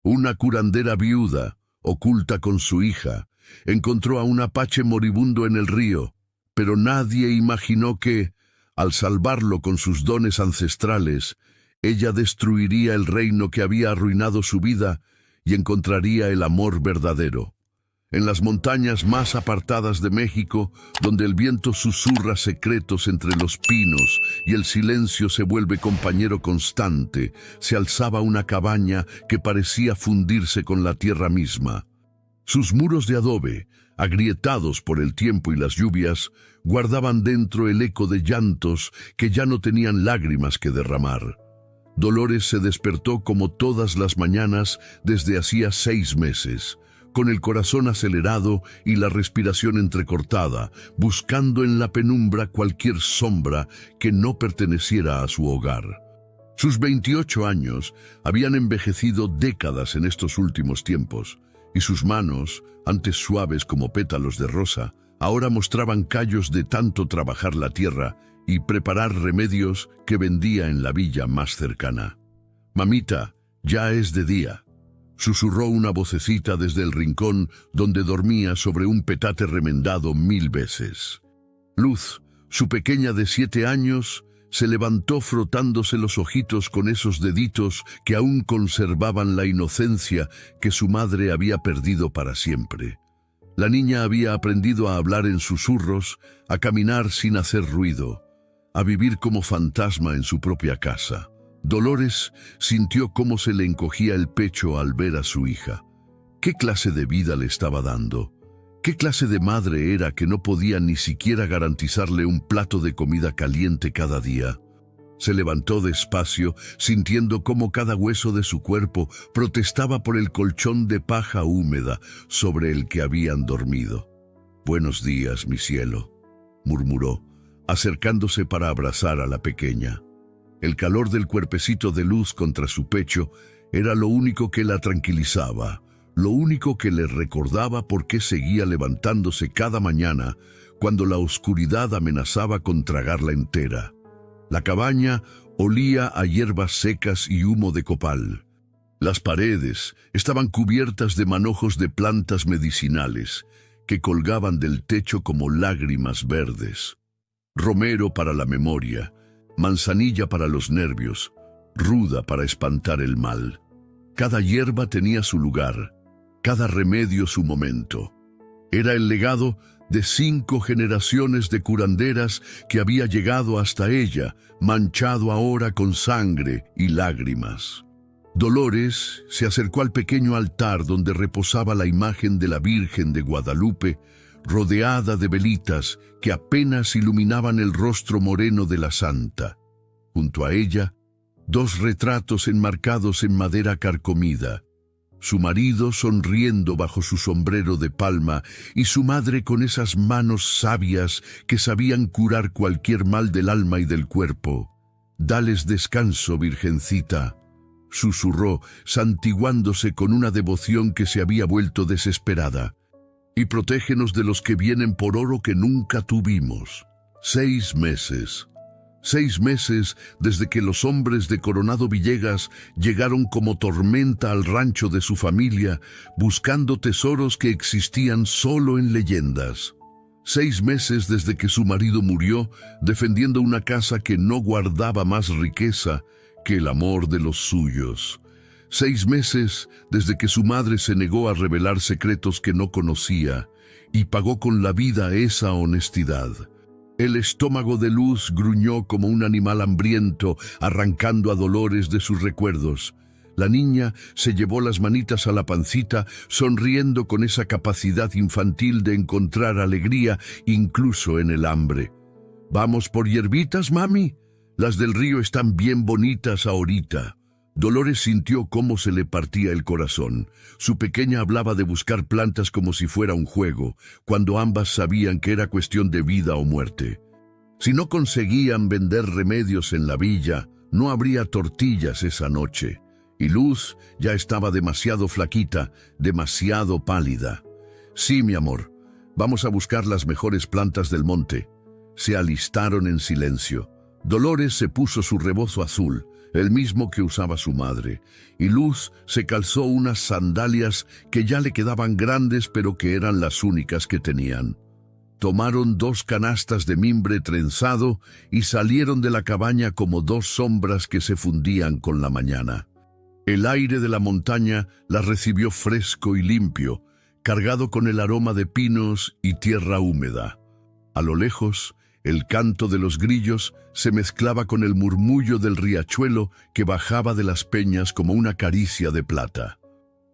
Una curandera viuda, oculta con su hija, encontró a un apache moribundo en el río, pero nadie imaginó que, al salvarlo con sus dones ancestrales, ella destruiría el reino que había arruinado su vida y encontraría el amor verdadero. En las montañas más apartadas de México, donde el viento susurra secretos entre los pinos y el silencio se vuelve compañero constante, se alzaba una cabaña que parecía fundirse con la tierra misma. Sus muros de adobe, agrietados por el tiempo y las lluvias, guardaban dentro el eco de llantos que ya no tenían lágrimas que derramar. Dolores se despertó como todas las mañanas desde hacía 6 meses, con el corazón acelerado y la respiración entrecortada, buscando en la penumbra cualquier sombra que no perteneciera a su hogar. Sus 28 años habían envejecido décadas en estos últimos tiempos, y sus manos, antes suaves como pétalos de rosa, ahora mostraban callos de tanto trabajar la tierra y preparar remedios que vendía en la villa más cercana. «Mamita, ya es de día», susurró una vocecita desde el rincón donde dormía sobre un petate remendado 1000 veces. Luz, su pequeña de 7 años, se levantó frotándose los ojitos con esos deditos que aún conservaban la inocencia que su madre había perdido para siempre. La niña había aprendido a hablar en susurros, a caminar sin hacer ruido, a vivir como fantasma en su propia casa. Dolores sintió cómo se le encogía el pecho al ver a su hija. ¿Qué clase de vida le estaba dando? ¿Qué clase de madre era que no podía ni siquiera garantizarle un plato de comida caliente cada día? Se levantó despacio, sintiendo cómo cada hueso de su cuerpo protestaba por el colchón de paja húmeda sobre el que habían dormido. «Buenos días, mi cielo», murmuró, acercándose para abrazar a la pequeña. El calor del cuerpecito de Luz contra su pecho era lo único que la tranquilizaba, lo único que le recordaba por qué seguía levantándose cada mañana cuando la oscuridad amenazaba con tragarla entera. La cabaña olía a hierbas secas y humo de copal. Las paredes estaban cubiertas de manojos de plantas medicinales que colgaban del techo como lágrimas verdes. Romero para la memoria, manzanilla para los nervios, ruda para espantar el mal. Cada hierba tenía su lugar, cada remedio su momento. Era el legado de 5 generaciones de curanderas que había llegado hasta ella, manchado ahora con sangre y lágrimas. Dolores se acercó al pequeño altar donde reposaba la imagen de la Virgen de Guadalupe, rodeada de velitas que apenas iluminaban el rostro moreno de la santa. Junto a ella, 2 retratos enmarcados en madera carcomida, su marido sonriendo bajo su sombrero de palma y su madre con esas manos sabias que sabían curar cualquier mal del alma y del cuerpo. «Dales descanso, Virgencita», susurró, santiguándose con una devoción que se había vuelto desesperada. «Y protégenos de los que vienen por oro que nunca tuvimos». 6 meses. 6 meses desde que los hombres de Coronado Villegas llegaron como tormenta al rancho de su familia, buscando tesoros que existían solo en leyendas. 6 meses desde que su marido murió, defendiendo una casa que no guardaba más riqueza que el amor de los suyos. 6 meses desde que su madre se negó a revelar secretos que no conocía y pagó con la vida esa honestidad. El estómago de Luz gruñó como un animal hambriento, arrancando a Dolores de sus recuerdos. La niña se llevó las manitas a la pancita, sonriendo con esa capacidad infantil de encontrar alegría incluso en el hambre. «¿Vamos por hierbitas, mami? Las del río están bien bonitas ahorita». Dolores sintió cómo se le partía el corazón. Su pequeña hablaba de buscar plantas como si fuera un juego, cuando ambas sabían que era cuestión de vida o muerte. Si no conseguían vender remedios en la villa, no habría tortillas esa noche. Y Luz ya estaba demasiado flaquita, demasiado pálida. «Sí, mi amor, vamos a buscar las mejores plantas del monte». Se alistaron en silencio. Dolores se puso su rebozo azul, el mismo que usaba su madre, y Luz se calzó unas sandalias que ya le quedaban grandes pero que eran las únicas que tenían. Tomaron 2 canastas de mimbre trenzado y salieron de la cabaña como 2 sombras que se fundían con la mañana. El aire de la montaña las recibió fresco y limpio, cargado con el aroma de pinos y tierra húmeda. A lo lejos, el canto de los grillos se mezclaba con el murmullo del riachuelo que bajaba de las peñas como una caricia de plata.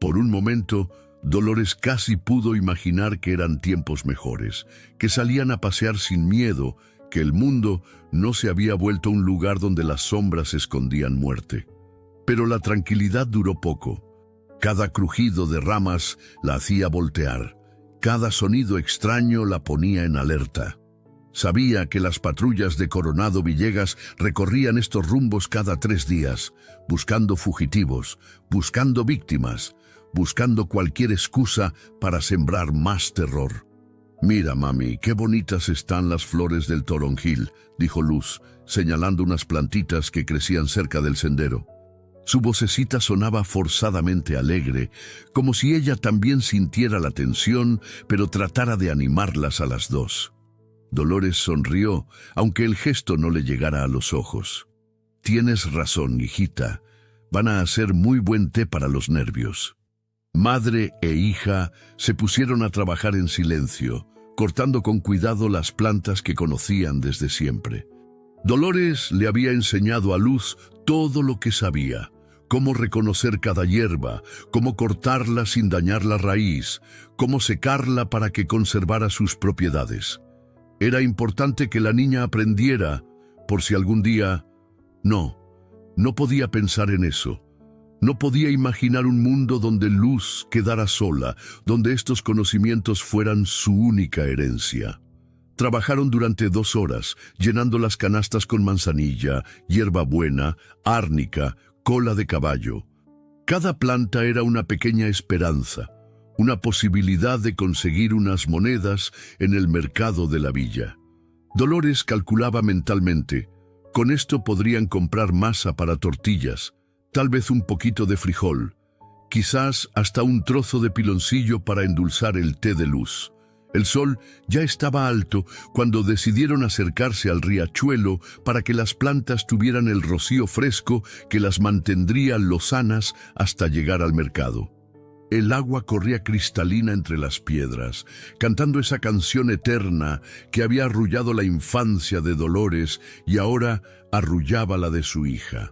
Por un momento, Dolores casi pudo imaginar que eran tiempos mejores, que salían a pasear sin miedo, que el mundo no se había vuelto un lugar donde las sombras escondían muerte. Pero la tranquilidad duró poco. Cada crujido de ramas la hacía voltear. Cada sonido extraño la ponía en alerta. Sabía que las patrullas de Coronado Villegas recorrían estos rumbos cada 3 días, buscando fugitivos, buscando víctimas, buscando cualquier excusa para sembrar más terror. «Mira, mami, qué bonitas están las flores del toronjil», dijo Luz, señalando unas plantitas que crecían cerca del sendero. Su vocecita sonaba forzadamente alegre, como si ella también sintiera la tensión, pero tratara de animarlas a las 2. Dolores sonrió, aunque el gesto no le llegara a los ojos. «Tienes razón, hijita. Van a hacer muy buen té para los nervios». Madre e hija se pusieron a trabajar en silencio, cortando con cuidado las plantas que conocían desde siempre. Dolores le había enseñado a Luz todo lo que sabía: cómo reconocer cada hierba, cómo cortarla sin dañar la raíz, cómo secarla para que conservara sus propiedades. Era importante que la niña aprendiera, por si algún día... No podía pensar en eso. No podía imaginar un mundo donde Luz quedara sola, donde estos conocimientos fueran su única herencia. Trabajaron durante 2 horas, llenando las canastas con manzanilla, hierbabuena, árnica, cola de caballo. Cada planta era una pequeña esperanza, una posibilidad de conseguir unas monedas en el mercado de la villa. Dolores calculaba mentalmente: con esto podrían comprar masa para tortillas, tal vez un poquito de frijol, quizás hasta un trozo de piloncillo para endulzar el té de Luz. El sol ya estaba alto cuando decidieron acercarse al riachuelo para que las plantas tuvieran el rocío fresco que las mantendría lozanas hasta llegar al mercado. El agua corría cristalina entre las piedras, cantando esa canción eterna que había arrullado la infancia de Dolores y ahora arrullaba la de su hija.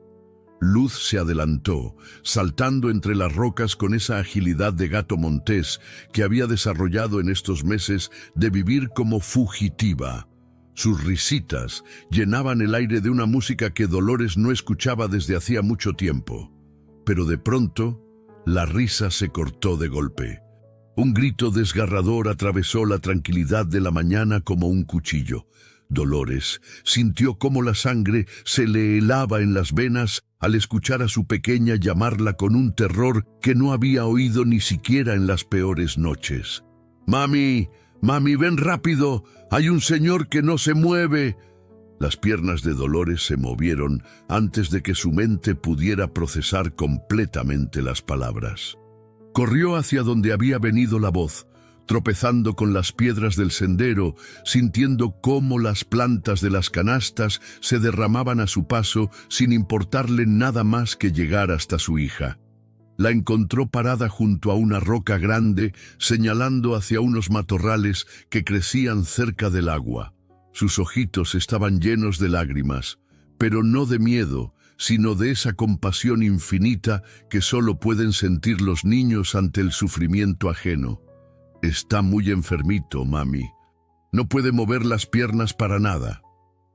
Luz se adelantó, saltando entre las rocas con esa agilidad de gato montés que había desarrollado en estos meses de vivir como fugitiva. Sus risitas llenaban el aire de una música que Dolores no escuchaba desde hacía mucho tiempo. Pero de pronto, la risa se cortó de golpe. Un grito desgarrador atravesó la tranquilidad de la mañana como un cuchillo. Dolores sintió cómo la sangre se le helaba en las venas al escuchar a su pequeña llamarla con un terror que no había oído ni siquiera en las peores noches. «Mami, mami, ven rápido, hay un señor que no se mueve». Las piernas de Dolores se movieron antes de que su mente pudiera procesar completamente las palabras. Corrió hacia donde había venido la voz, tropezando con las piedras del sendero, sintiendo cómo las plantas de las canastas se derramaban a su paso sin importarle nada más que llegar hasta su hija. La encontró parada junto a una roca grande, señalando hacia unos matorrales que crecían cerca del agua. Sus ojitos estaban llenos de lágrimas, pero no de miedo, sino de esa compasión infinita que solo pueden sentir los niños ante el sufrimiento ajeno. «Está muy enfermito, mami. No puede mover las piernas para nada».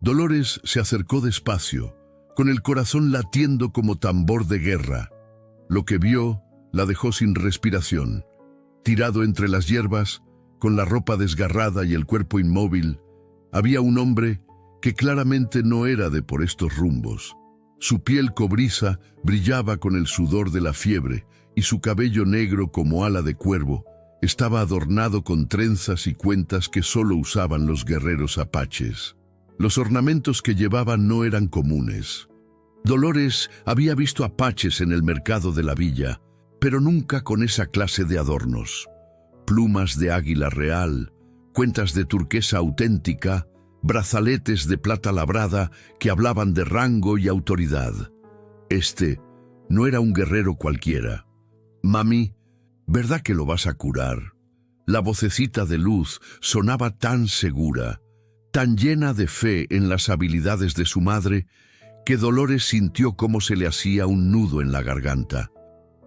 Dolores se acercó despacio, con el corazón latiendo como tambor de guerra. Lo que vio la dejó sin respiración. Tirado entre las hierbas, con la ropa desgarrada y el cuerpo inmóvil, había un hombre que claramente no era de por estos rumbos. Su piel cobriza brillaba con el sudor de la fiebre y su cabello negro como ala de cuervo estaba adornado con trenzas y cuentas que solo usaban los guerreros apaches. Los ornamentos que llevaba no eran comunes. Dolores había visto apaches en el mercado de la villa, pero nunca con esa clase de adornos. Plumas de águila real, cuentas de turquesa auténtica, brazaletes de plata labrada que hablaban de rango y autoridad. Este no era un guerrero cualquiera. «Mami, ¿verdad que lo vas a curar?». La vocecita de Luz sonaba tan segura, tan llena de fe en las habilidades de su madre, que Dolores sintió cómo se le hacía un nudo en la garganta.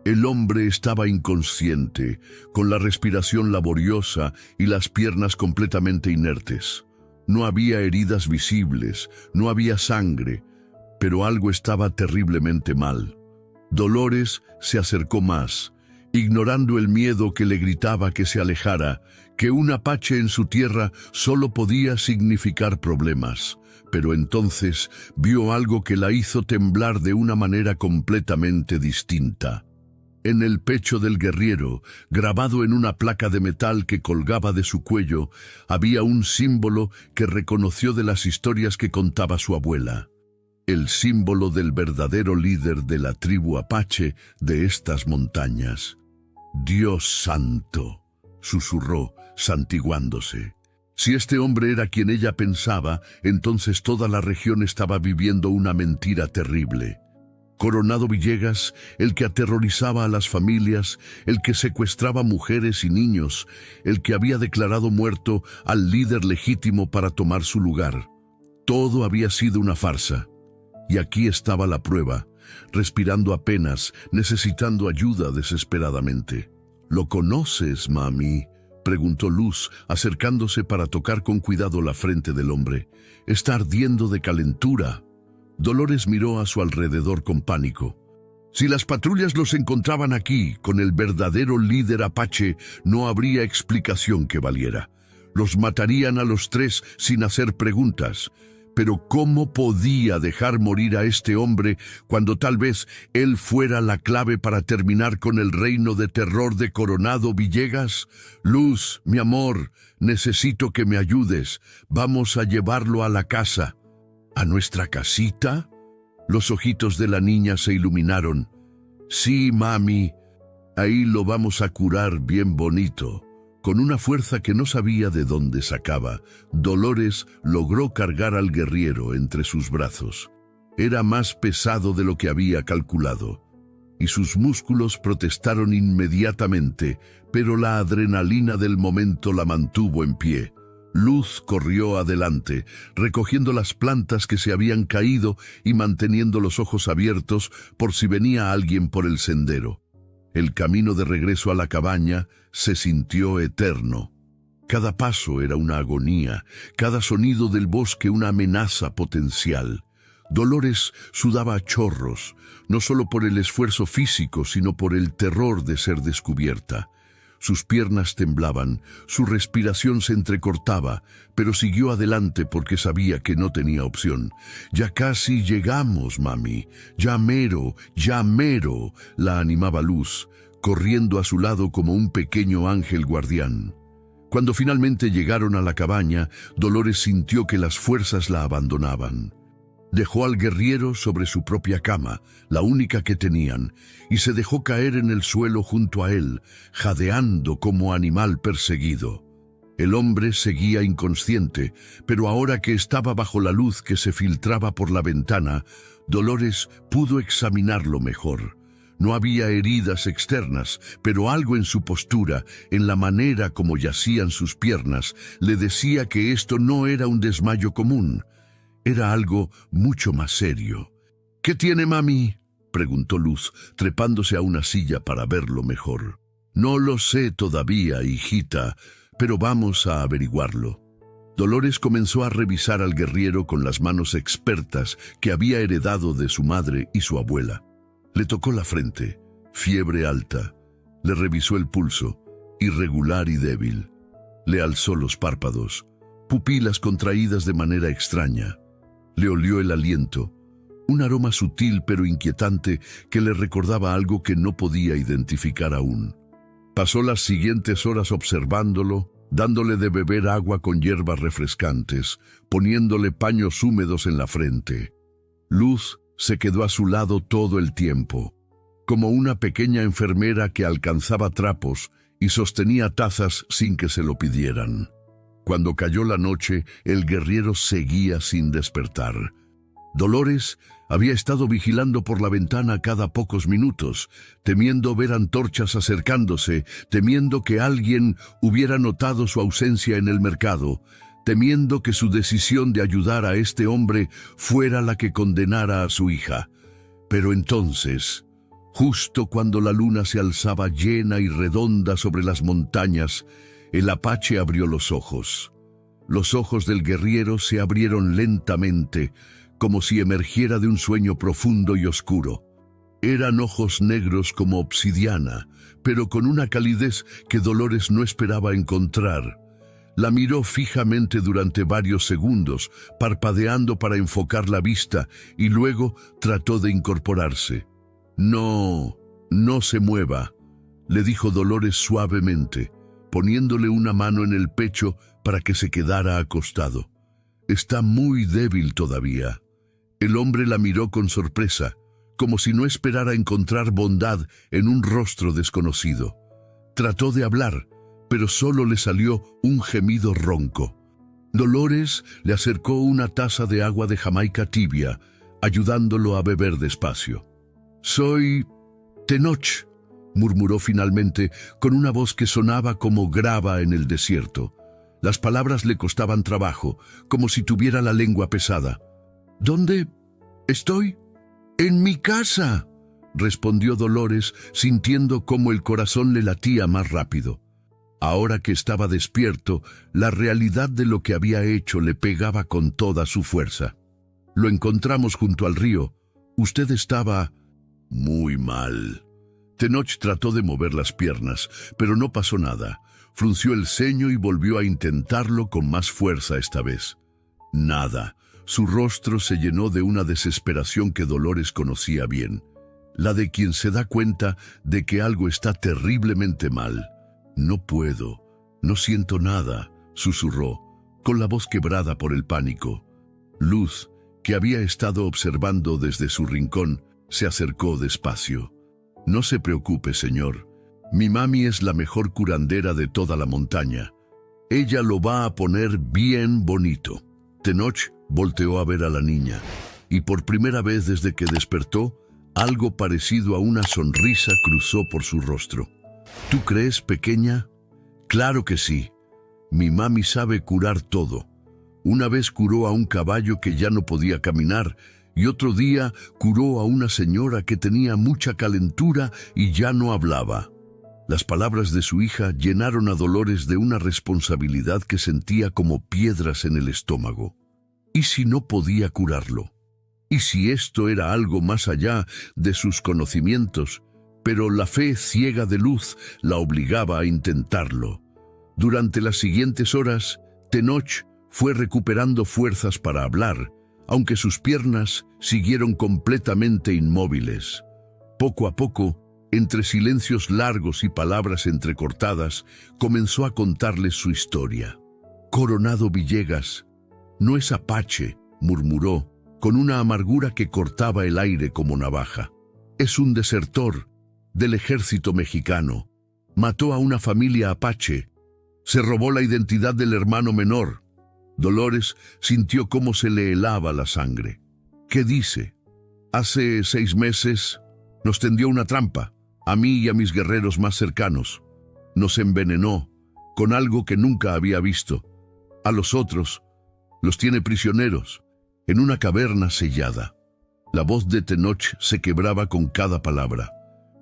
El hombre estaba inconsciente, con la respiración laboriosa y las piernas completamente inertes. No había heridas visibles, no había sangre, pero algo estaba terriblemente mal. Dolores se acercó más, ignorando el miedo que le gritaba que se alejara, que un apache en su tierra solo podía significar problemas. Pero entonces vio algo que la hizo temblar de una manera completamente distinta. En el pecho del guerrero, grabado en una placa de metal que colgaba de su cuello, había un símbolo que reconoció de las historias que contaba su abuela. El símbolo del verdadero líder de la tribu apache de estas montañas. «Dios santo», susurró, santiguándose. Si este hombre era quien ella pensaba, entonces toda la región estaba viviendo una mentira terrible. Coronado Villegas, el que aterrorizaba a las familias, el que secuestraba mujeres y niños, el que había declarado muerto al líder legítimo para tomar su lugar. Todo había sido una farsa. Y aquí estaba la prueba, respirando apenas, necesitando ayuda desesperadamente. «¿Lo conoces, mami?», preguntó Luz, acercándose para tocar con cuidado la frente del hombre. «Está ardiendo de calentura». Dolores miró a su alrededor con pánico. Si las patrullas los encontraban aquí, con el verdadero líder apache, no habría explicación que valiera. Los matarían a los tres sin hacer preguntas. Pero ¿cómo podía dejar morir a este hombre cuando tal vez él fuera la clave para terminar con el reino de terror de Coronado Villegas? «Luz, mi amor, necesito que me ayudes. Vamos a llevarlo a la casa». «¿A nuestra casita?». Los ojitos de la niña se iluminaron. «Sí, mami, ahí lo vamos a curar bien bonito». Con una fuerza que no sabía de dónde sacaba, Dolores logró cargar al guerrero entre sus brazos. Era más pesado de lo que había calculado, y sus músculos protestaron inmediatamente, pero la adrenalina del momento la mantuvo en pie. Luz corrió adelante, recogiendo las plantas que se habían caído y manteniendo los ojos abiertos por si venía alguien por el sendero. El camino de regreso a la cabaña se sintió eterno. Cada paso era una agonía, cada sonido del bosque una amenaza potencial. Dolores sudaba a chorros, no solo por el esfuerzo físico, sino por el terror de ser descubierta. Sus piernas temblaban, su respiración se entrecortaba, pero siguió adelante porque sabía que no tenía opción. «Ya casi llegamos, mami. Ya mero, la animaba Luz, corriendo a su lado como un pequeño ángel guardián. Cuando finalmente llegaron a la cabaña, Dolores sintió que las fuerzas la abandonaban. Dejó al guerrero sobre su propia cama, la única que tenían, y se dejó caer en el suelo junto a él, jadeando como animal perseguido. El hombre seguía inconsciente, pero ahora que estaba bajo la luz que se filtraba por la ventana, Dolores pudo examinarlo mejor. No había heridas externas, pero algo en su postura, en la manera como yacían sus piernas, le decía que esto no era un desmayo común. Era algo mucho más serio. «¿Qué tiene, mami?», preguntó Luz, trepándose a una silla para verlo mejor. «No lo sé todavía, hijita, pero vamos a averiguarlo». Dolores comenzó a revisar al guerrero con las manos expertas que había heredado de su madre y su abuela. Le tocó la frente, fiebre alta. Le revisó el pulso, irregular y débil. Le alzó los párpados, pupilas contraídas de manera extraña. Le olió el aliento, un aroma sutil pero inquietante que le recordaba algo que no podía identificar aún. Pasó las siguientes horas observándolo, dándole de beber agua con hierbas refrescantes, poniéndole paños húmedos en la frente. Luz se quedó a su lado todo el tiempo, como una pequeña enfermera que alcanzaba trapos y sostenía tazas sin que se lo pidieran. Cuando cayó la noche, el guerrero seguía sin despertar. Dolores había estado vigilando por la ventana cada pocos minutos, temiendo ver antorchas acercándose, temiendo que alguien hubiera notado su ausencia en el mercado, temiendo que su decisión de ayudar a este hombre fuera la que condenara a su hija. Pero entonces, justo cuando la luna se alzaba llena y redonda sobre las montañas, el apache abrió los ojos. Los ojos del guerrero se abrieron lentamente, como si emergiera de un sueño profundo y oscuro. Eran ojos negros como obsidiana, pero con una calidez que Dolores no esperaba encontrar. La miró fijamente durante varios segundos, parpadeando para enfocar la vista, y luego trató de incorporarse. «No se mueva», le dijo Dolores suavemente, poniéndole una mano en el pecho para que se quedara acostado. «Está muy débil todavía». El hombre la miró con sorpresa, como si no esperara encontrar bondad en un rostro desconocido. Trató de hablar, pero solo le salió un gemido ronco. Dolores le acercó una taza de agua de Jamaica tibia, ayudándolo a beber despacio. «Soy Tenoch», murmuró finalmente, con una voz que sonaba como grava en el desierto. Las palabras le costaban trabajo, como si tuviera la lengua pesada. «¿Dónde estoy?» «En mi casa», respondió Dolores, sintiendo cómo el corazón le latía más rápido. Ahora que estaba despierto, la realidad de lo que había hecho le pegaba con toda su fuerza. «Lo encontramos junto al río. Usted estaba muy mal». Tenoch trató de mover las piernas, pero no pasó nada. Frunció el ceño y volvió a intentarlo con más fuerza esta vez. Nada. Su rostro se llenó de una desesperación que Dolores conocía bien, la de quien se da cuenta de que algo está terriblemente mal. «No puedo, no siento nada», susurró, con la voz quebrada por el pánico. Luz, que había estado observando desde su rincón, se acercó despacio. «No se preocupe, señor. Mi mami es la mejor curandera de toda la montaña. Ella lo va a poner bien bonito». Tenoch volteó a ver a la niña, y por primera vez desde que despertó, algo parecido a una sonrisa cruzó por su rostro. «¿Tú crees, pequeña?» «Claro que sí. Mi mami sabe curar todo. Una vez curó a un caballo que ya no podía caminar, y otro día curó a una señora que tenía mucha calentura y ya no hablaba». Las palabras de su hija llenaron a Dolores de una responsabilidad que sentía como piedras en el estómago. ¿Y si no podía curarlo? ¿Y si esto era algo más allá de sus conocimientos? Pero la fe ciega de Luz la obligaba a intentarlo. Durante las siguientes horas, Tenoch fue recuperando fuerzas para hablar, aunque sus piernas siguieron completamente inmóviles. Poco a poco, entre silencios largos y palabras entrecortadas, comenzó a contarles su historia. «Coronado Villegas no es apache», murmuró, con una amargura que cortaba el aire como navaja. «Es un desertor del ejército mexicano. Mató a una familia apache. Se robó la identidad del hermano menor». Dolores sintió cómo se le helaba la sangre. «¿Qué dice?» «Hace 6 meses nos tendió una trampa, a mí y a mis guerreros más cercanos. Nos envenenó con algo que nunca había visto. A los otros los tiene prisioneros en una caverna sellada». La voz de Tenoch se quebraba con cada palabra,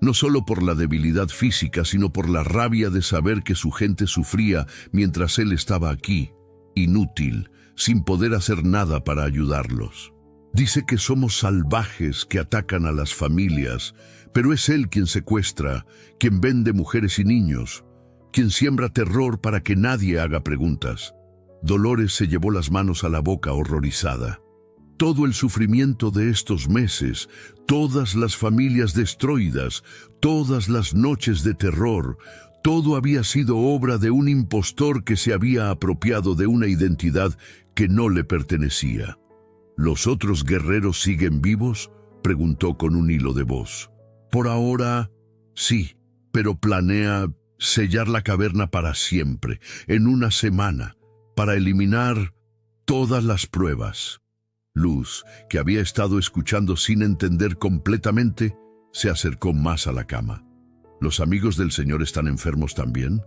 no solo por la debilidad física, sino por la rabia de saber que su gente sufría mientras él estaba aquí, inútil, sin poder hacer nada para ayudarlos. «Dice que somos salvajes que atacan a las familias, pero es él quien secuestra, quien vende mujeres y niños, quien siembra terror para que nadie haga preguntas». Dolores se llevó las manos a la boca horrorizada. Todo el sufrimiento de estos meses, todas las familias destruidas, todas las noches de terror, todo había sido obra de un impostor que se había apropiado de una identidad que no le pertenecía. ¿Los otros guerreros siguen vivos preguntó con un hilo de voz. Por ahora, sí, pero planea sellar la caverna para siempre, en una semana, para eliminar todas las pruebas. Luz, que había estado escuchando sin entender completamente, se acercó más a la cama. ¿Los amigos del señor están enfermos también?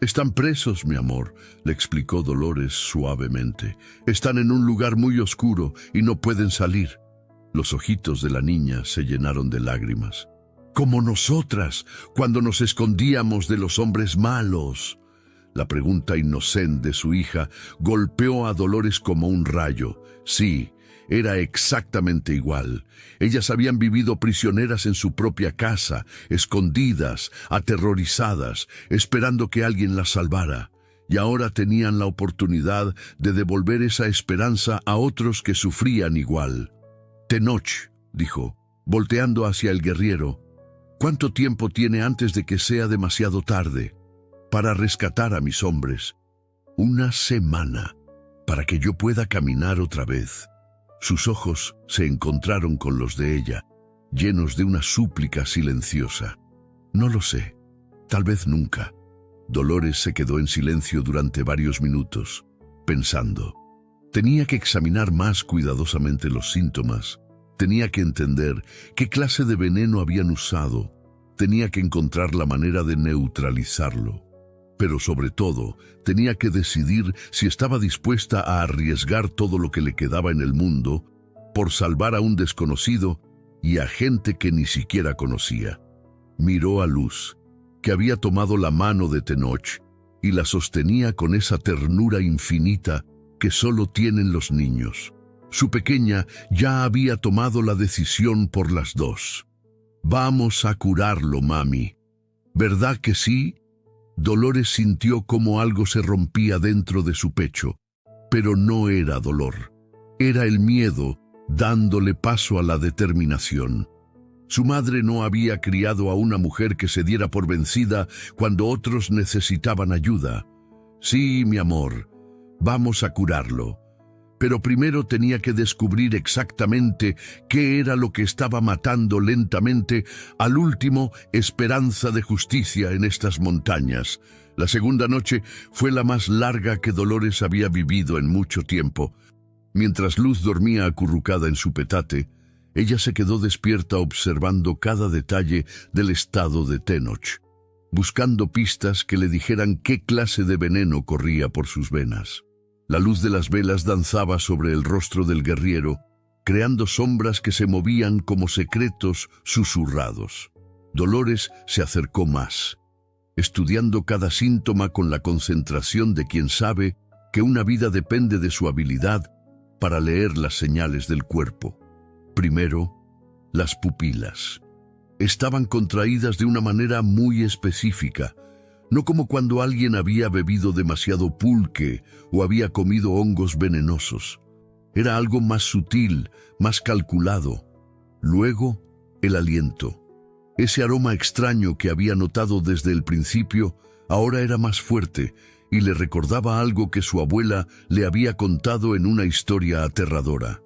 Están presos, mi amor, le explicó Dolores suavemente. Están en un lugar muy oscuro y no pueden salir. Los ojitos de la niña se llenaron de lágrimas. Como nosotras, cuando nos escondíamos de los hombres malos. La pregunta inocente de su hija golpeó a Dolores como un rayo. Sí, era exactamente igual. Ellas habían vivido prisioneras en su propia casa, escondidas, aterrorizadas, esperando que alguien las salvara. Y ahora tenían la oportunidad de devolver esa esperanza a otros que sufrían igual. Tenoch, dijo, volteando hacia el guerrero, ¿cuánto tiempo tiene antes de que sea demasiado tarde para rescatar a mis hombres? 1 semana, para que yo pueda caminar otra vez. Sus ojos se encontraron con los de ella, llenos de una súplica silenciosa. No lo sé, tal vez nunca. Dolores se quedó en silencio durante varios minutos, pensando. Tenía que examinar más cuidadosamente los síntomas. Tenía que entender qué clase de veneno habían usado. Tenía que encontrar la manera de neutralizarlo. Pero sobre todo, tenía que decidir si estaba dispuesta a arriesgar todo lo que le quedaba en el mundo por salvar a un desconocido y a gente que ni siquiera conocía. Miró a Luz, que había tomado la mano de Tenoch y la sostenía con esa ternura infinita que solo tienen los niños. Su pequeña ya había tomado la decisión por las dos. Vamos a curarlo, mami. ¿Verdad que sí? Dolores sintió como algo se rompía dentro de su pecho, pero no era dolor. Era el miedo dándole paso a la determinación. Su madre no había criado a una mujer que se diera por vencida cuando otros necesitaban ayuda. Sí, mi amor, vamos a curarlo. Pero primero tenía que descubrir exactamente qué era lo que estaba matando lentamente al último esperanza de justicia en estas montañas. La segunda noche fue la más larga que Dolores había vivido en mucho tiempo. Mientras Luz dormía acurrucada en su petate, ella se quedó despierta observando cada detalle del estado de Tenoch, buscando pistas que le dijeran qué clase de veneno corría por sus venas. La luz de las velas danzaba sobre el rostro del guerrero, creando sombras que se movían como secretos susurrados. Dolores se acercó más, estudiando cada síntoma con la concentración de quien sabe que una vida depende de su habilidad para leer las señales del cuerpo. Primero, las pupilas. Estaban contraídas de una manera muy específica, no como cuando alguien había bebido demasiado pulque o había comido hongos venenosos. Era algo más sutil, más calculado. Luego, el aliento. Ese aroma extraño que había notado desde el principio ahora era más fuerte y le recordaba algo que su abuela le había contado en una historia aterradora.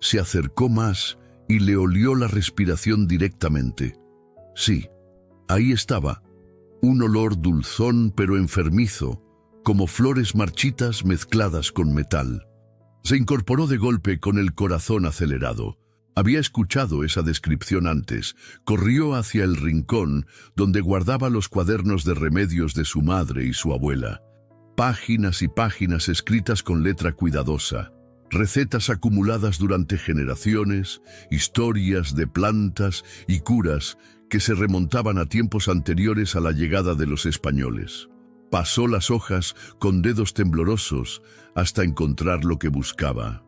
Se acercó más y le olió la respiración directamente. Sí, ahí estaba. Un olor dulzón pero enfermizo, como flores marchitas mezcladas con metal. Se incorporó de golpe con el corazón acelerado. Había escuchado esa descripción antes. Corrió hacia el rincón donde guardaba los cuadernos de remedios de su madre y su abuela. Páginas y páginas escritas con letra cuidadosa. Recetas acumuladas durante generaciones, historias de plantas y curas que se remontaban a tiempos anteriores a la llegada de los españoles. Pasó las hojas con dedos temblorosos hasta encontrar lo que buscaba.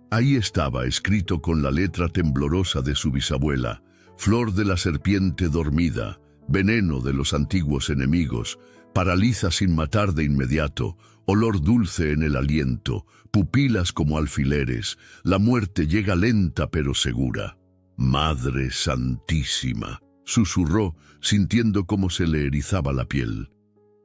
Ahí estaba, escrito con la letra temblorosa de su bisabuela: flor de la serpiente dormida, veneno de los antiguos enemigos, paraliza sin matar de inmediato, olor dulce en el aliento, pupilas como alfileres, la muerte llega lenta pero segura. Madre Santísima, susurró, sintiendo cómo se le erizaba la piel.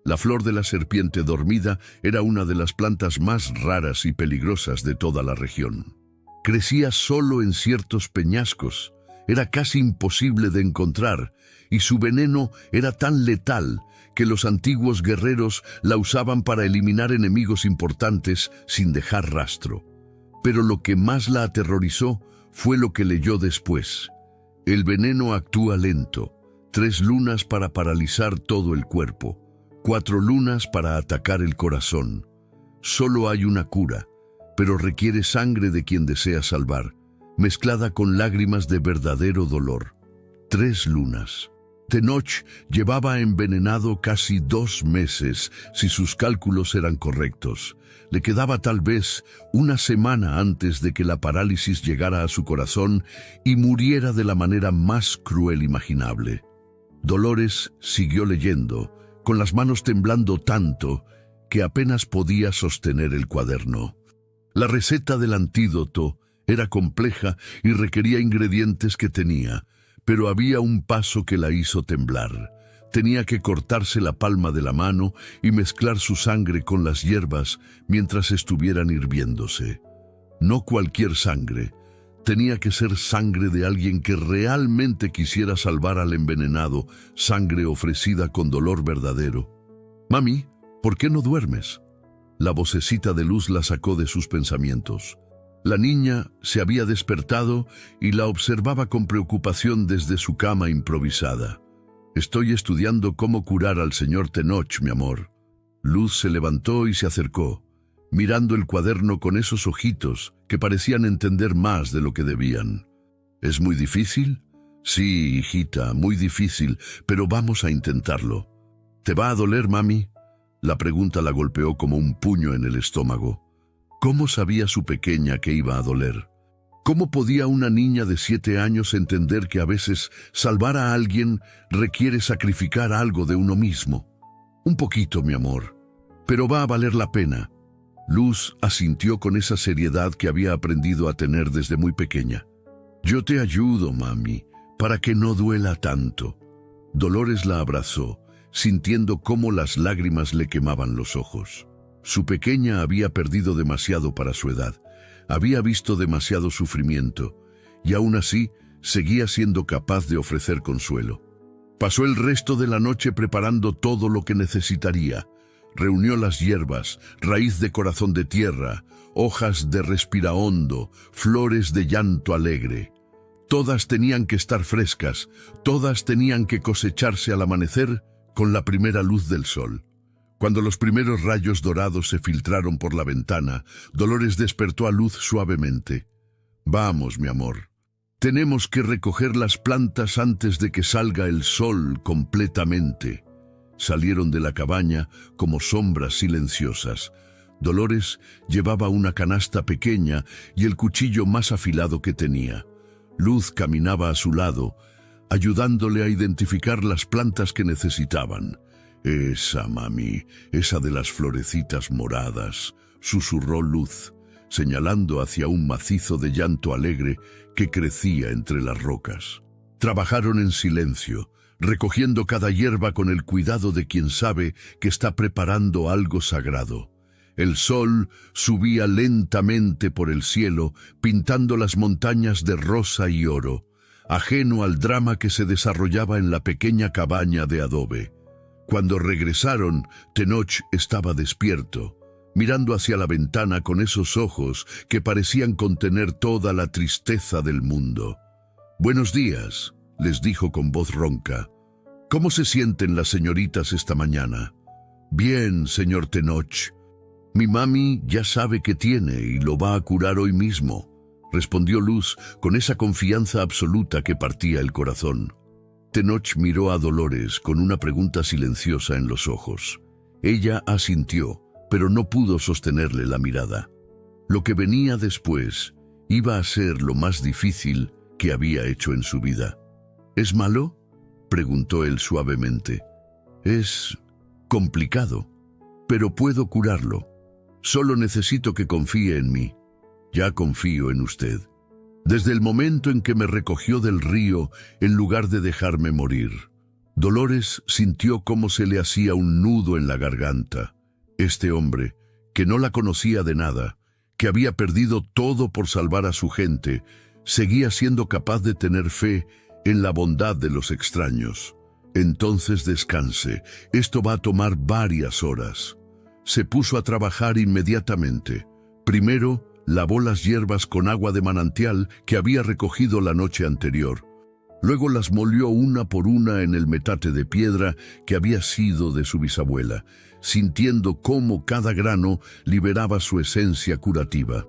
La flor de la serpiente dormida era una de las plantas más raras y peligrosas de toda la región. Crecía solo en ciertos peñascos, era casi imposible de encontrar, y su veneno era tan letal que los antiguos guerreros la usaban para eliminar enemigos importantes sin dejar rastro. Pero lo que más la aterrorizó fue lo que leyó después. El veneno actúa lento, 3 lunas para paralizar todo el cuerpo, 4 lunas para atacar el corazón. Solo hay una cura, pero requiere sangre de quien desea salvar, mezclada con lágrimas de verdadero dolor. 3 lunas. Tenoch llevaba envenenado casi 2 meses, si sus cálculos eran correctos. Le quedaba tal vez una semana antes de que la parálisis llegara a su corazón y muriera de la manera más cruel imaginable. Dolores siguió leyendo, con las manos temblando tanto que apenas podía sostener el cuaderno. La receta del antídoto era compleja y requería ingredientes que tenía, pero había un paso que la hizo temblar. Tenía que cortarse la palma de la mano y mezclar su sangre con las hierbas mientras estuvieran hirviéndose. No cualquier sangre. Tenía que ser sangre de alguien que realmente quisiera salvar al envenenado, sangre ofrecida con dolor verdadero. «Mami, ¿por qué no duermes?». La vocecita de Luz la sacó de sus pensamientos. La niña se había despertado y la observaba con preocupación desde su cama improvisada. «Estoy estudiando cómo curar al señor Tenoch, mi amor». Luz se levantó y se acercó, mirando el cuaderno con esos ojitos que parecían entender más de lo que debían. «¿Es muy difícil?». «Sí, hijita, muy difícil, pero vamos a intentarlo». «¿Te va a doler, mami?». La pregunta la golpeó como un puño en el estómago. ¿Cómo sabía su pequeña que iba a doler? ¿Cómo podía una niña de 7 años entender que a veces salvar a alguien requiere sacrificar algo de uno mismo? «Un poquito, mi amor, pero va a valer la pena». Luz asintió con esa seriedad que había aprendido a tener desde muy pequeña. «Yo te ayudo, mami, para que no duela tanto». Dolores la abrazó, sintiendo cómo las lágrimas le quemaban los ojos. Su pequeña había perdido demasiado para su edad, había visto demasiado sufrimiento, y aún así seguía siendo capaz de ofrecer consuelo. Pasó el resto de la noche preparando todo lo que necesitaría. Reunió las hierbas, raíz de corazón de tierra, hojas de respirahondo, flores de llanto alegre. Todas tenían que estar frescas, todas tenían que cosecharse al amanecer con la primera luz del sol. Cuando los primeros rayos dorados se filtraron por la ventana, Dolores despertó a Luz suavemente. «Vamos, mi amor. Tenemos que recoger las plantas antes de que salga el sol completamente». Salieron de la cabaña como sombras silenciosas. Dolores llevaba una canasta pequeña y el cuchillo más afilado que tenía. Luz caminaba a su lado, ayudándole a identificar las plantas que necesitaban. «Esa, mami, esa de las florecitas moradas», susurró Luz, señalando hacia un macizo de llanto alegre que crecía entre las rocas. Trabajaron en silencio, recogiendo cada hierba con el cuidado de quien sabe que está preparando algo sagrado. El sol subía lentamente por el cielo, pintando las montañas de rosa y oro, ajeno al drama que se desarrollaba en la pequeña cabaña de adobe. Cuando regresaron, Tenoch estaba despierto, mirando hacia la ventana con esos ojos que parecían contener toda la tristeza del mundo. «Buenos días», les dijo con voz ronca. «¿Cómo se sienten las señoritas esta mañana?» «Bien, señor Tenoch. Mi mami ya sabe que tiene y lo va a curar hoy mismo», respondió Luz con esa confianza absoluta que partía el corazón. Tenoch miró a Dolores con una pregunta silenciosa en los ojos. Ella asintió, pero no pudo sostenerle la mirada. Lo que venía después iba a ser lo más difícil que había hecho en su vida. «¿Es malo?», preguntó él suavemente. «Es complicado, pero puedo curarlo. Solo necesito que confíe en mí». «Ya confío en usted. Desde el momento en que me recogió del río en lugar de dejarme morir». Dolores sintió cómo se le hacía un nudo en la garganta. Este hombre, que no la conocía de nada, que había perdido todo por salvar a su gente, seguía siendo capaz de tener fe en la bondad de los extraños. Entonces descanse, esto va a tomar varias horas. Se puso a trabajar inmediatamente. Primero, lavó las hierbas con agua de manantial que había recogido la noche anterior. Luego las molió una por una en el metate de piedra que había sido de su bisabuela, sintiendo cómo cada grano liberaba su esencia curativa.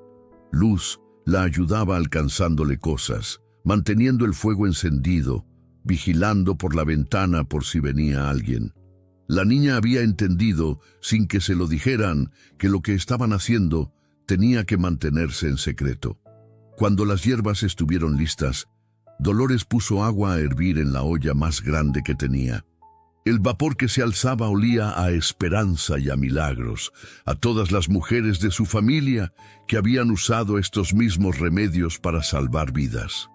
Luz la ayudaba alcanzándole cosas, manteniendo el fuego encendido, vigilando por la ventana por si venía alguien. La niña había entendido, sin que se lo dijeran, que lo que estaban haciendo tenía que mantenerse en secreto. Cuando las hierbas estuvieron listas, Dolores puso agua a hervir en la olla más grande que tenía. El vapor que se alzaba olía a esperanza y a milagros, a todas las mujeres de su familia que habían usado estos mismos remedios para salvar vidas.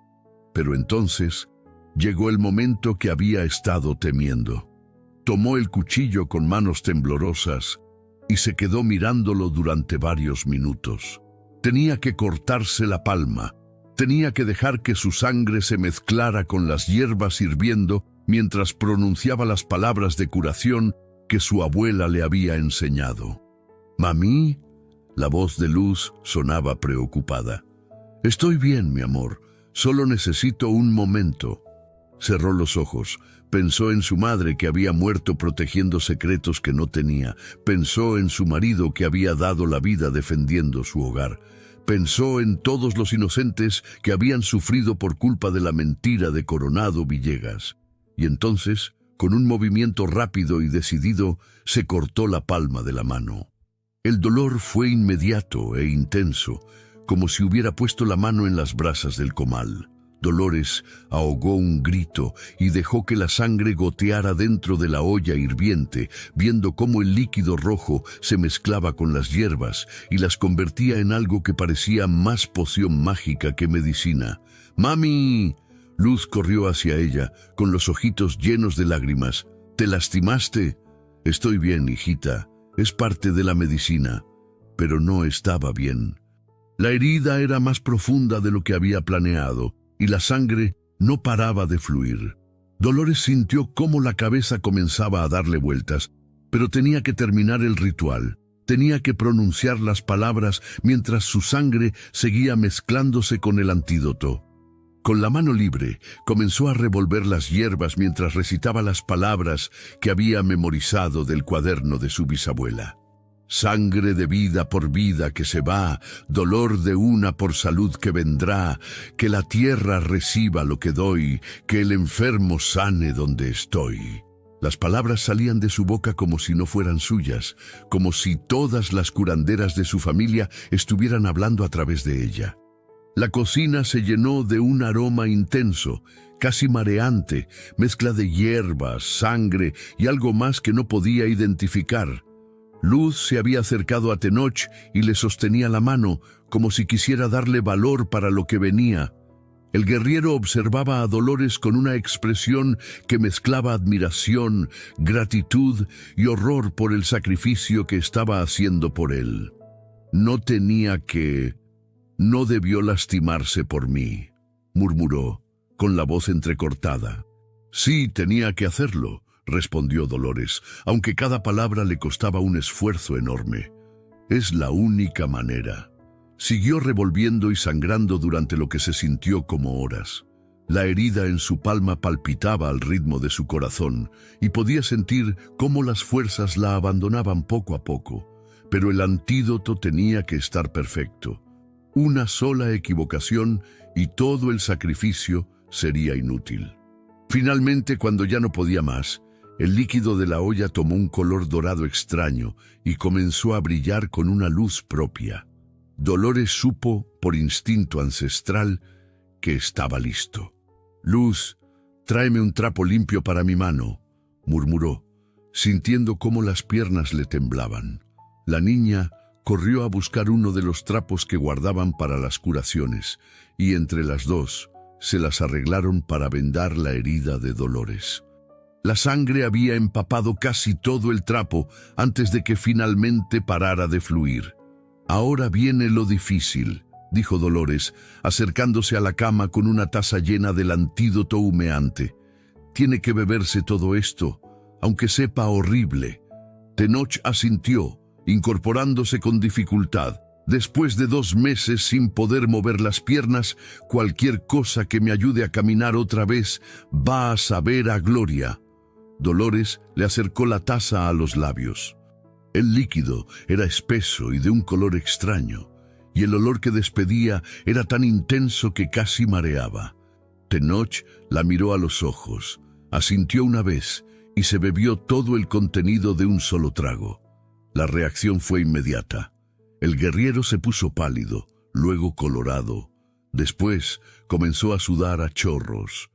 Pero entonces llegó el momento que había estado temiendo. Tomó el cuchillo con manos temblorosas y se quedó mirándolo durante varios minutos. Tenía que cortarse la palma, tenía que dejar que su sangre se mezclara con las hierbas hirviendo mientras pronunciaba las palabras de curación que su abuela le había enseñado. «Mami», la voz de Luz sonaba preocupada. «Estoy bien, mi amor, solo necesito un momento». Cerró los ojos, pensó en su madre que había muerto protegiendo secretos que no tenía, pensó en su marido que había dado la vida defendiendo su hogar, pensó en todos los inocentes que habían sufrido por culpa de la mentira de Coronado Villegas. Y entonces, con un movimiento rápido y decidido, se cortó la palma de la mano. El dolor fue inmediato e intenso, como si hubiera puesto la mano en las brasas del comal. Dolores ahogó un grito y dejó que la sangre goteara dentro de la olla hirviente, viendo cómo el líquido rojo se mezclaba con las hierbas y las convertía en algo que parecía más poción mágica que medicina. «¡Mami!». Luz corrió hacia ella, con los ojitos llenos de lágrimas. «¿Te lastimaste?». «Estoy bien, hijita. Es parte de la medicina». Pero no estaba bien. La herida era más profunda de lo que había planeado, y la sangre no paraba de fluir. Dolores sintió cómo la cabeza comenzaba a darle vueltas, pero tenía que terminar el ritual. Tenía que pronunciar las palabras mientras su sangre seguía mezclándose con el antídoto. Con la mano libre, comenzó a revolver las hierbas mientras recitaba las palabras que había memorizado del cuaderno de su bisabuela. Sangre de vida por vida que se va, dolor de una por salud que vendrá, que la tierra reciba lo que doy, que el enfermo sane donde estoy. Las palabras salían de su boca como si no fueran suyas, como si todas las curanderas de su familia estuvieran hablando a través de ella. La cocina se llenó de un aroma intenso, casi mareante, mezcla de hierbas, sangre y algo más que no podía identificar. Luz se había acercado a Tenoch y le sostenía la mano, como si quisiera darle valor para lo que venía. El guerrero observaba a Dolores con una expresión que mezclaba admiración, gratitud y horror por el sacrificio que estaba haciendo por él. «No debió lastimarse por mí», murmuró, con la voz entrecortada. «Sí, tenía que hacerlo», respondió Dolores, aunque cada palabra le costaba un esfuerzo enorme. «Es la única manera». Siguió revolviendo y sangrando durante lo que se sintió como horas. La herida en su palma palpitaba al ritmo de su corazón y podía sentir cómo las fuerzas la abandonaban poco a poco. Pero el antídoto tenía que estar perfecto. Una sola equivocación y todo el sacrificio sería inútil. Finalmente, cuando ya no podía más, el líquido de la olla tomó un color dorado extraño y comenzó a brillar con una luz propia. Dolores supo, por instinto ancestral, que estaba listo. «Luz, tráeme un trapo limpio para mi mano», murmuró, sintiendo cómo las piernas le temblaban. La niña corrió a buscar uno de los trapos que guardaban para las curaciones, y entre las dos se las arreglaron para vendar la herida de Dolores. La sangre había empapado casi todo el trapo antes de que finalmente parara de fluir. «Ahora viene lo difícil», dijo Dolores, acercándose a la cama con una taza llena del antídoto humeante. Tiene que beberse todo esto, aunque sepa horrible. Tenoch asintió, incorporándose con dificultad. Después de 2 meses sin poder mover las piernas, cualquier cosa que me ayude a caminar otra vez va a saber a gloria. Dolores le acercó la taza a los labios. El líquido era espeso y de un color extraño, y el olor que despedía era tan intenso que casi mareaba. Tenoch la miró a los ojos, asintió una vez y se bebió todo el contenido de un solo trago. La reacción fue inmediata. El guerrero se puso pálido, luego colorado. Después comenzó a sudar a chorros.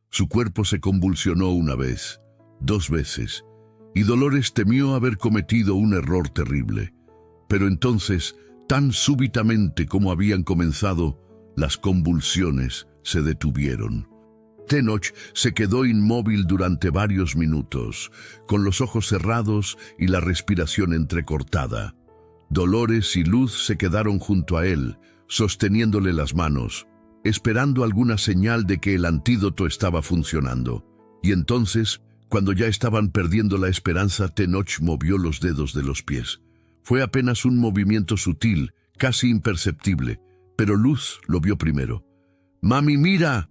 Su cuerpo se convulsionó una vez, 2 veces, y Dolores temió haber cometido un error terrible. Pero entonces, tan súbitamente como habían comenzado, las convulsiones se detuvieron. Tenoch se quedó inmóvil durante varios minutos, con los ojos cerrados y la respiración entrecortada. Dolores y Luz se quedaron junto a él, sosteniéndole las manos, esperando alguna señal de que el antídoto estaba funcionando. Y entonces, cuando ya estaban perdiendo la esperanza, Tenoch movió los dedos de los pies. Fue apenas un movimiento sutil, casi imperceptible, pero Luz lo vio primero. «¡Mami, mira!».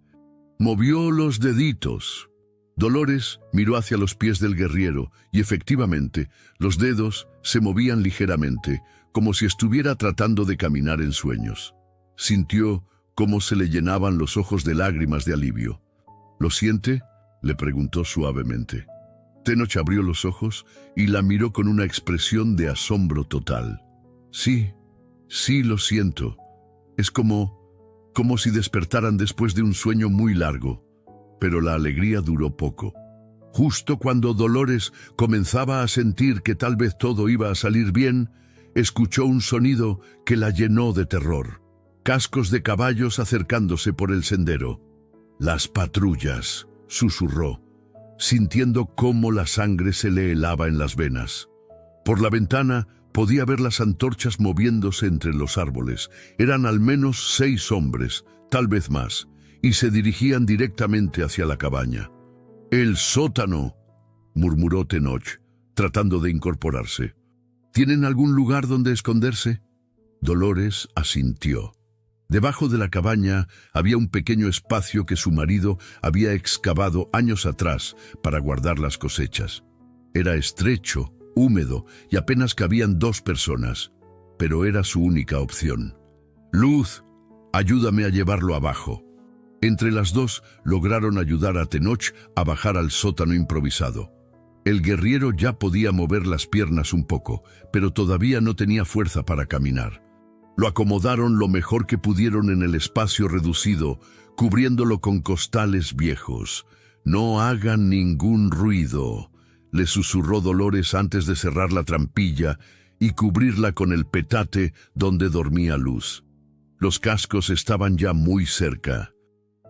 Movió los deditos. Dolores miró hacia los pies del guerrero y efectivamente los dedos se movían ligeramente, como si estuviera tratando de caminar en sueños. Sintió cómo se le llenaban los ojos de lágrimas de alivio. «¿Lo siente?», le preguntó suavemente. Tenoch abrió los ojos y la miró con una expresión de asombro total. «Sí, sí lo siento. Es como si despertaran después de un sueño muy largo». Pero la alegría duró poco. Justo cuando Dolores comenzaba a sentir que tal vez todo iba a salir bien, escuchó un sonido que la llenó de terror. Cascos de caballos acercándose por el sendero. «Las patrullas», susurró, sintiendo cómo la sangre se le helaba en las venas. Por la ventana podía ver las antorchas moviéndose entre los árboles. Eran al menos 6 hombres, tal vez más, y se dirigían directamente hacia la cabaña. «El sótano», murmuró Tenoch, tratando de incorporarse. «¿Tienen algún lugar donde esconderse?». Dolores asintió. Debajo de la cabaña había un pequeño espacio que su marido había excavado años atrás para guardar las cosechas. Era estrecho, húmedo y apenas cabían 2 personas, pero era su única opción. «Luz, ayúdame a llevarlo abajo». Entre las dos lograron ayudar a Tenoch a bajar al sótano improvisado. El guerrero ya podía mover las piernas un poco, pero todavía no tenía fuerza para caminar. Lo acomodaron lo mejor que pudieron en el espacio reducido, cubriéndolo con costales viejos. «No hagan ningún ruido», le susurró Dolores antes de cerrar la trampilla y cubrirla con el petate donde dormía Luz. Los cascos estaban ya muy cerca.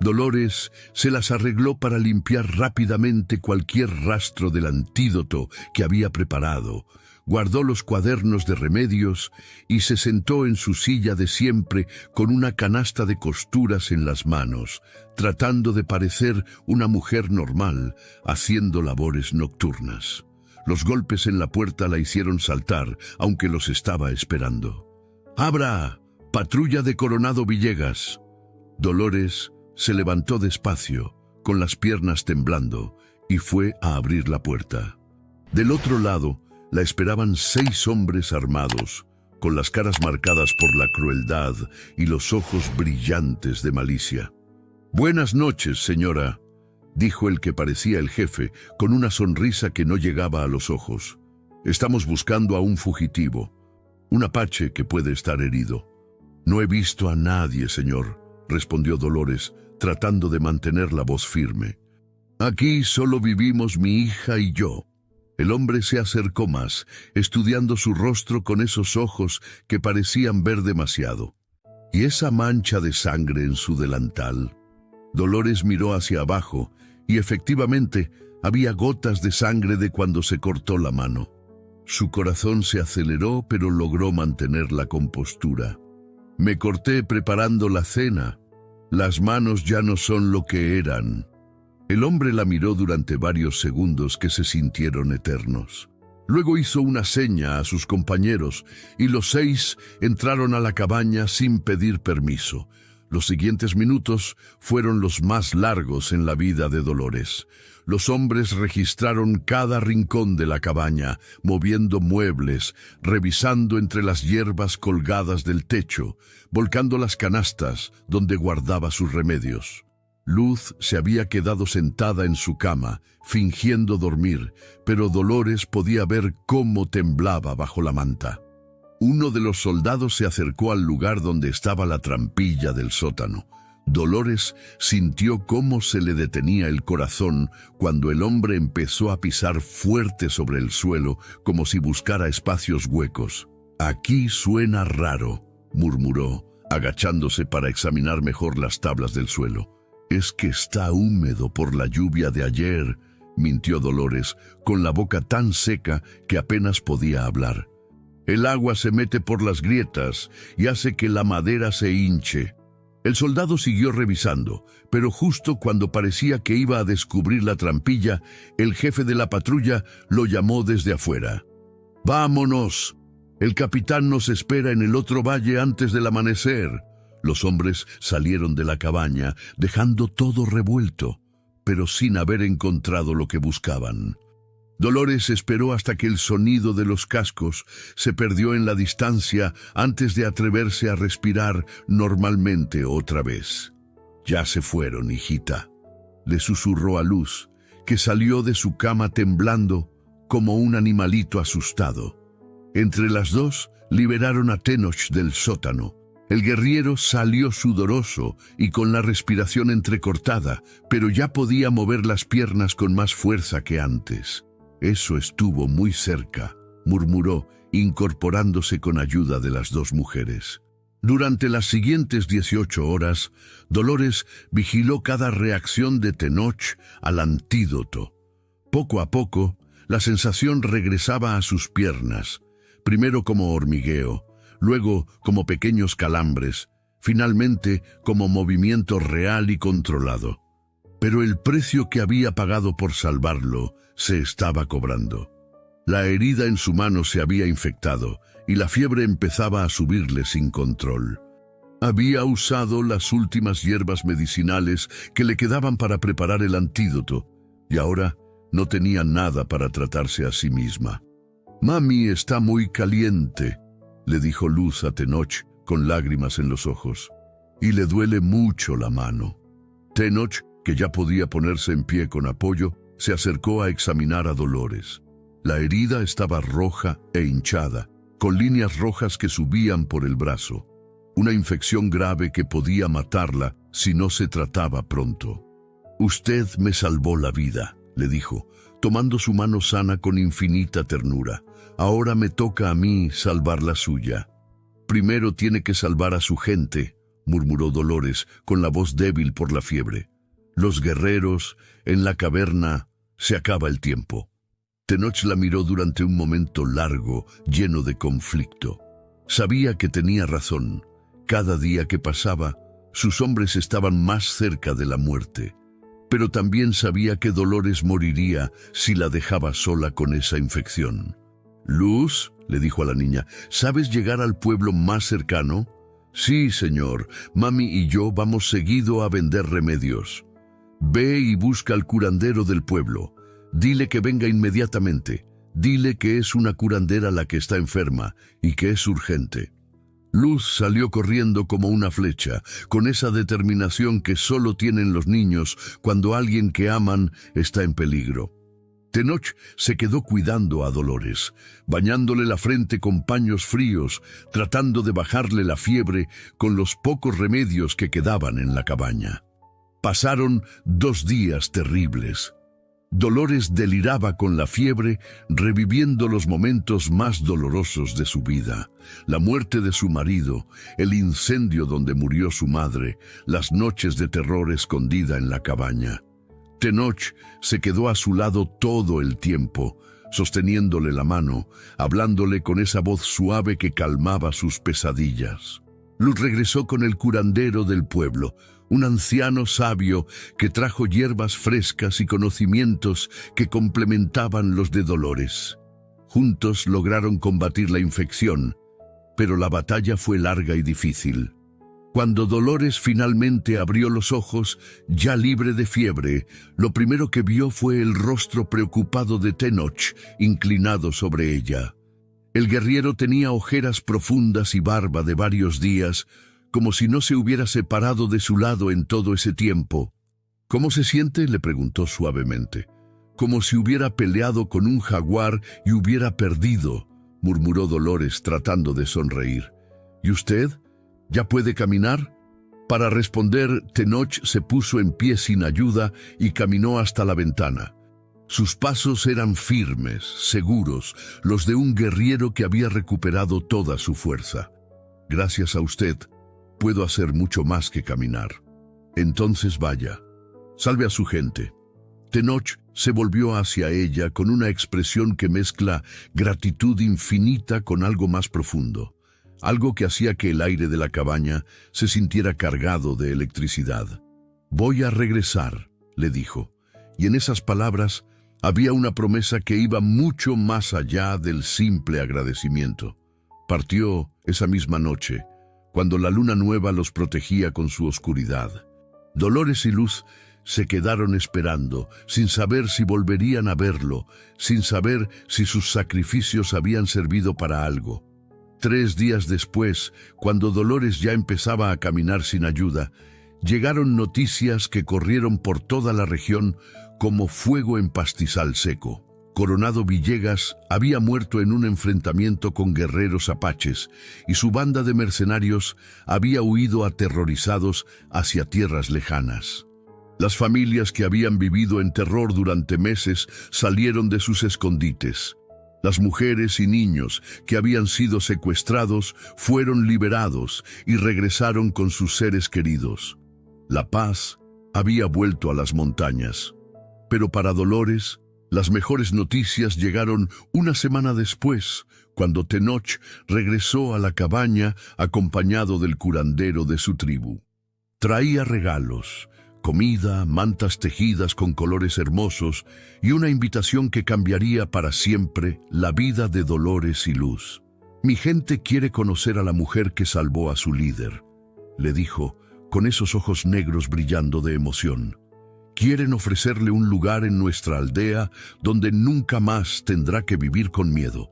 Dolores se las arregló para limpiar rápidamente cualquier rastro del antídoto que había preparado. Guardó los cuadernos de remedios y se sentó en su silla de siempre con una canasta de costuras en las manos, tratando de parecer una mujer normal, haciendo labores nocturnas. Los golpes en la puerta la hicieron saltar, aunque los estaba esperando. «¡Abra! ¡Patrulla de Coronado Villegas!». Dolores se levantó despacio, con las piernas temblando, y fue a abrir la puerta. Del otro lado la esperaban 6 hombres armados, con las caras marcadas por la crueldad y los ojos brillantes de malicia. «Buenas noches, señora», dijo el que parecía el jefe, con una sonrisa que no llegaba a los ojos. «Estamos buscando a un fugitivo, un apache que puede estar herido». «No he visto a nadie, señor», respondió Dolores, tratando de mantener la voz firme. «Aquí solo vivimos mi hija y yo». El hombre se acercó más, estudiando su rostro con esos ojos que parecían ver demasiado. ¿Y esa mancha de sangre en su delantal? Dolores miró hacia abajo y efectivamente había gotas de sangre de cuando se cortó la mano. Su corazón se aceleró, pero logró mantener la compostura. Me corté preparando la cena. Las manos ya no son lo que eran. El hombre la miró durante varios segundos que se sintieron eternos. Luego hizo una seña a sus compañeros y los 6 entraron a la cabaña sin pedir permiso. Los siguientes minutos fueron los más largos en la vida de Dolores. Los hombres registraron cada rincón de la cabaña, moviendo muebles, revisando entre las hierbas colgadas del techo, volcando las canastas donde guardaba sus remedios. Luz se había quedado sentada en su cama, fingiendo dormir, pero Dolores podía ver cómo temblaba bajo la manta. Uno de los soldados se acercó al lugar donde estaba la trampilla del sótano. Dolores sintió cómo se le detenía el corazón cuando el hombre empezó a pisar fuerte sobre el suelo, como si buscara espacios huecos. «Aquí suena raro», murmuró, agachándose para examinar mejor las tablas del suelo. «Es que está húmedo por la lluvia de ayer», mintió Dolores, con la boca tan seca que apenas podía hablar. «El agua se mete por las grietas y hace que la madera se hinche». El soldado siguió revisando, pero justo cuando parecía que iba a descubrir la trampilla, el jefe de la patrulla lo llamó desde afuera. «¡Vámonos! El capitán nos espera en el otro valle antes del amanecer». Los hombres salieron de la cabaña, dejando todo revuelto, pero sin haber encontrado lo que buscaban. Dolores esperó hasta que el sonido de los cascos se perdió en la distancia antes de atreverse a respirar normalmente otra vez. «Ya se fueron, hijita», le susurró a Luz, que salió de su cama temblando como un animalito asustado. Entre las dos liberaron a Tenoch del sótano. El guerrillero salió sudoroso y con la respiración entrecortada, pero ya podía mover las piernas con más fuerza que antes. «Eso estuvo muy cerca», murmuró, incorporándose con ayuda de las dos mujeres. Durante las siguientes 18 horas, Dolores vigiló cada reacción de Tenoch al antídoto. Poco a poco, la sensación regresaba a sus piernas, primero como hormigueo, luego como pequeños calambres, finalmente como movimiento real y controlado. Pero el precio que había pagado por salvarlo se estaba cobrando. La herida en su mano se había infectado y la fiebre empezaba a subirle sin control. Había usado las últimas hierbas medicinales que le quedaban para preparar el antídoto y ahora no tenía nada para tratarse a sí misma. «Mami está muy caliente», le dijo Luz a Tenoch con lágrimas en los ojos, «y le duele mucho la mano». Tenoch, que ya podía ponerse en pie con apoyo, se acercó a examinar a Dolores. La herida estaba roja e hinchada, con líneas rojas que subían por el brazo. Una infección grave que podía matarla si no se trataba pronto. «Usted me salvó la vida», le dijo, tomando su mano sana con infinita ternura. «Ahora me toca a mí salvar la suya». «Primero tiene que salvar a su gente», murmuró Dolores con la voz débil por la fiebre. «Los guerreros, en la caverna, se acaba el tiempo». Tenoch la miró durante un momento largo, lleno de conflicto. Sabía que tenía razón. Cada día que pasaba, sus hombres estaban más cerca de la muerte. Pero también sabía que Dolores moriría si la dejaba sola con esa infección. «Luz», le dijo a la niña, «¿sabes llegar al pueblo más cercano?» «Sí, señor. Mami y yo vamos seguido a vender remedios». «Ve y busca al curandero del pueblo. Dile que venga inmediatamente. Dile que es una curandera la que está enferma y que es urgente». Luz salió corriendo como una flecha, con esa determinación que solo tienen los niños cuando alguien que aman está en peligro. Tenoch se quedó cuidando a Dolores, bañándole la frente con paños fríos, tratando de bajarle la fiebre con los pocos remedios que quedaban en la cabaña. Pasaron 2 días terribles. Dolores deliraba con la fiebre, reviviendo los momentos más dolorosos de su vida. La muerte de su marido, el incendio donde murió su madre, las noches de terror escondida en la cabaña. Tenoch se quedó a su lado todo el tiempo, sosteniéndole la mano, hablándole con esa voz suave que calmaba sus pesadillas. Luz regresó con el curandero del pueblo, un anciano sabio que trajo hierbas frescas y conocimientos que complementaban los de Dolores. Juntos lograron combatir la infección, pero la batalla fue larga y difícil. Cuando Dolores finalmente abrió los ojos, ya libre de fiebre, lo primero que vio fue el rostro preocupado de Tenoch, inclinado sobre ella. El guerrero tenía ojeras profundas y barba de varios días, como si no se hubiera separado de su lado en todo ese tiempo. ¿Cómo se siente?, le preguntó suavemente. Como si hubiera peleado con un jaguar y hubiera perdido, murmuró Dolores tratando de sonreír. ¿Y usted? ¿Ya puede caminar? Para responder, Tenoch se puso en pie sin ayuda y caminó hasta la ventana. Sus pasos eran firmes, seguros, los de un guerrero que había recuperado toda su fuerza. Gracias a usted, puedo hacer mucho más que caminar. Entonces vaya, salve a su gente. Tenoch se volvió hacia ella con una expresión que mezcla gratitud infinita con algo más profundo. Algo que hacía que el aire de la cabaña se sintiera cargado de electricidad. «Voy a regresar», le dijo, y en esas palabras había una promesa que iba mucho más allá del simple agradecimiento. Partió esa misma noche, cuando la luna nueva los protegía con su oscuridad. Dolores y Luz se quedaron esperando, sin saber si volverían a verlo, sin saber si sus sacrificios habían servido para algo. 3 días después, cuando Dolores ya empezaba a caminar sin ayuda, llegaron noticias que corrieron por toda la región como fuego en pastizal seco. Coronado Villegas había muerto en un enfrentamiento con guerreros apaches y su banda de mercenarios había huido aterrorizados hacia tierras lejanas. Las familias que habían vivido en terror durante meses salieron de sus escondites. Las mujeres y niños que habían sido secuestrados fueron liberados y regresaron con sus seres queridos. La paz había vuelto a las montañas. Pero para Dolores, las mejores noticias llegaron una semana después, cuando Tenoch regresó a la cabaña acompañado del curandero de su tribu. Traía regalos, comida, mantas tejidas con colores hermosos y una invitación que cambiaría para siempre la vida de Dolores y Luz. «Mi gente quiere conocer a la mujer que salvó a su líder», le dijo, con esos ojos negros brillando de emoción. «Quieren ofrecerle un lugar en nuestra aldea donde nunca más tendrá que vivir con miedo».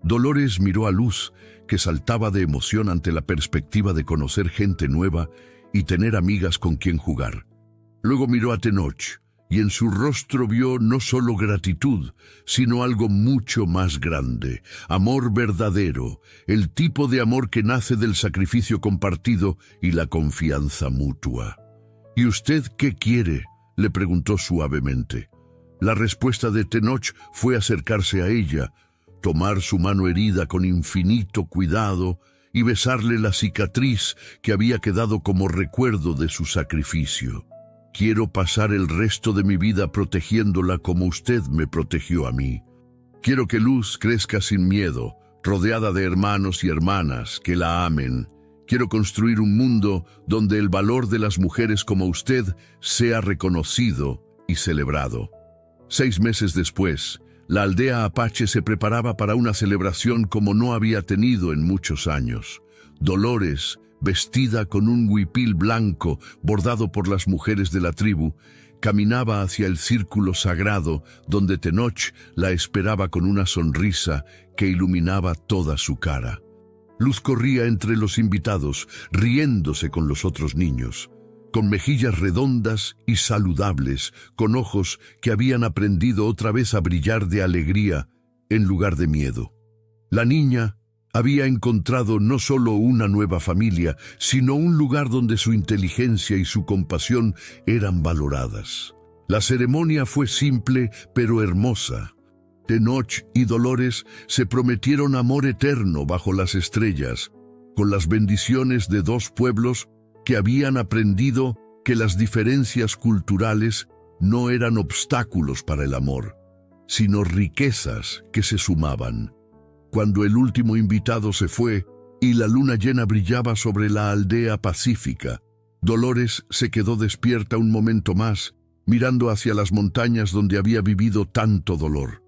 Dolores miró a Luz, que saltaba de emoción ante la perspectiva de conocer gente nueva y tener amigas con quien jugar. Luego miró a Tenoch, y en su rostro vio no solo gratitud, sino algo mucho más grande, amor verdadero, el tipo de amor que nace del sacrificio compartido y la confianza mutua. «¿Y usted qué quiere?», le preguntó suavemente. La respuesta de Tenoch fue acercarse a ella, tomar su mano herida con infinito cuidado y besarle la cicatriz que había quedado como recuerdo de su sacrificio. «Quiero pasar el resto de mi vida protegiéndola como usted me protegió a mí. Quiero que Luz crezca sin miedo, rodeada de hermanos y hermanas que la amen. Quiero construir un mundo donde el valor de las mujeres como usted sea reconocido y celebrado». 6 meses después, la aldea apache se preparaba para una celebración como no había tenido en muchos años. Dolores, vestida con un huipil blanco bordado por las mujeres de la tribu, caminaba hacia el círculo sagrado donde Tenoch la esperaba con una sonrisa que iluminaba toda su cara. Luz corría entre los invitados, riéndose con los otros niños, con mejillas redondas y saludables, con ojos que habían aprendido otra vez a brillar de alegría en lugar de miedo. La niña había encontrado no solo una nueva familia, sino un lugar donde su inteligencia y su compasión eran valoradas. La ceremonia fue simple pero hermosa. Tenoch y Dolores se prometieron amor eterno bajo las estrellas, con las bendiciones de 2 pueblos que habían aprendido que las diferencias culturales no eran obstáculos para el amor, sino riquezas que se sumaban. Cuando el último invitado se fue y la luna llena brillaba sobre la aldea pacífica. Dolores se quedó despierta un momento más, mirando hacia las montañas donde había vivido tanto dolor.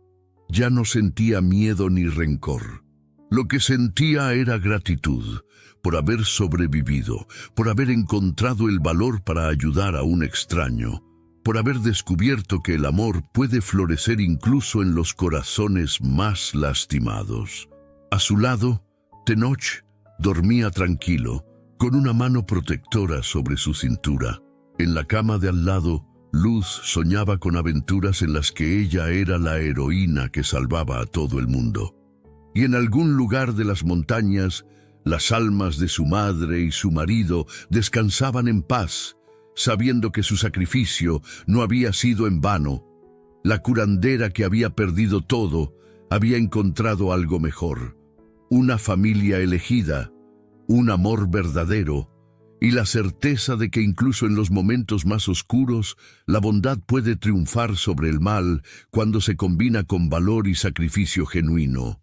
Ya no sentía miedo ni rencor. Lo que sentía era gratitud por haber sobrevivido, por haber encontrado el valor para ayudar a un extraño, por haber descubierto que el amor puede florecer incluso en los corazones más lastimados. A su lado, Tenoch dormía tranquilo, con una mano protectora sobre su cintura. En la cama de al lado, Luz soñaba con aventuras en las que ella era la heroína que salvaba a todo el mundo. Y en algún lugar de las montañas, las almas de su madre y su marido descansaban en paz, sabiendo que su sacrificio no había sido en vano. La curandera que había perdido todo había encontrado algo mejor: una familia elegida, un amor verdadero y la certeza de que incluso en los momentos más oscuros la bondad puede triunfar sobre el mal cuando se combina con valor y sacrificio genuino.